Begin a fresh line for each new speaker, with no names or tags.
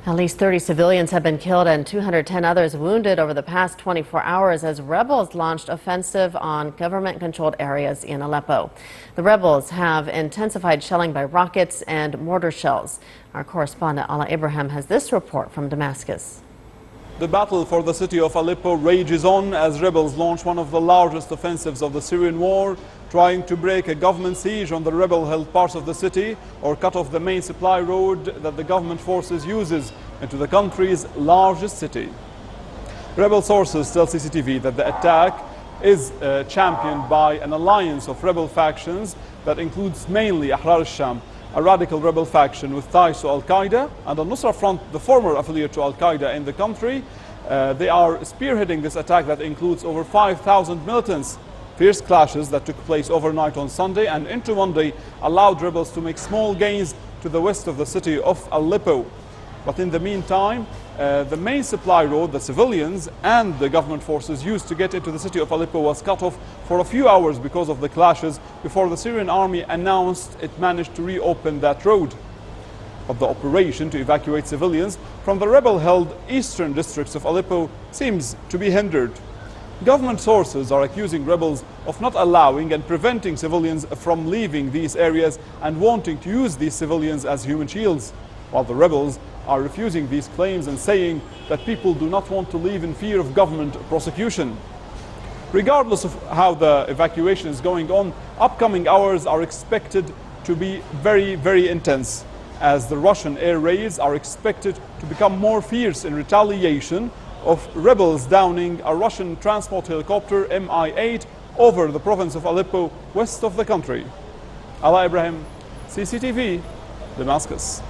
At least 30 civilians have been killed and 210 others wounded over the past 24 hours as rebels launched offensive on government-controlled areas in Aleppo. The rebels have intensified shelling by rockets and mortar shells. Our correspondent Ala Abraham has this report from Damascus.
The battle for the city of Aleppo rages on as rebels launch one of the largest offensives of the Syrian war, trying to break a government siege on the rebel-held parts of the city or cut off the main supply road that the government forces uses into the country's largest city. Rebel sources tell CCTV that the attack is championed by an alliance of rebel factions that includes mainly Ahrar al-Sham, a radical rebel faction with ties to Al-Qaeda, and Al-Nusra Front, the former affiliate to Al-Qaeda in the country. They are spearheading this attack that includes over 5,000 militants. Fierce clashes that took place overnight on Sunday and into Monday allowed rebels to make small gains to the west of the city of Aleppo. But in the meantime, the main supply road that civilians and the government forces used to get into the city of Aleppo was cut off for a few hours because of the clashes before the Syrian army announced it managed to reopen that road. But the operation to evacuate civilians from the rebel-held eastern districts of Aleppo seems to be hindered. Government sources are accusing rebels of not allowing and preventing civilians from leaving these areas and wanting to use these civilians as human shields, while the rebels are refusing these claims and saying that people do not want to leave in fear of government prosecution. Regardless of how the evacuation is going on, upcoming hours are expected to be very, very intense, as the Russian air raids are expected to become more fierce in retaliation of rebels downing a Russian transport helicopter Mi-8 over the province of Aleppo, west of the country. Ala Ibrahim, CCTV, Damascus.